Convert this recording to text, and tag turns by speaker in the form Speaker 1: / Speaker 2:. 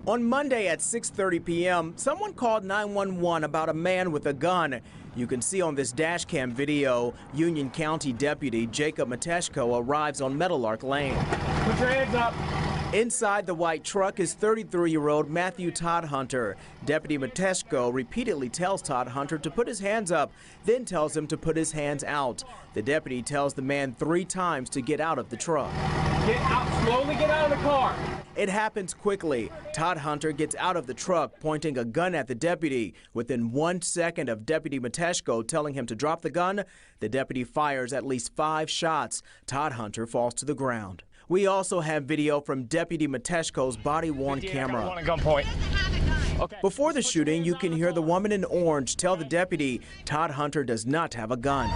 Speaker 1: On Monday at 6:30 p.m., someone called 911 about a man with a gun. You can see on this dash cam video, Union County Deputy Jacob Mateshko arrives on Meadowlark Lane.
Speaker 2: Put your hands up.
Speaker 1: Inside the white truck is 33-year-old Matthew Todd Hunter. Deputy Mateshko repeatedly tells Todd Hunter to put his hands up, then tells him to put his hands out. The deputy tells the man 3 times to get out of the truck.
Speaker 2: Get out, slowly get out of the car.
Speaker 1: It happens quickly. Todd Hunter gets out of the truck, pointing a gun at the deputy. Within 1 second of Deputy Mateshko telling him to drop the gun, the deputy fires at least 5 shots. Todd Hunter falls to the ground. We also have video from Deputy Mateshko's body-worn camera. Before the shooting, you can hear the woman in orange tell the deputy Todd Hunter does not have a gun.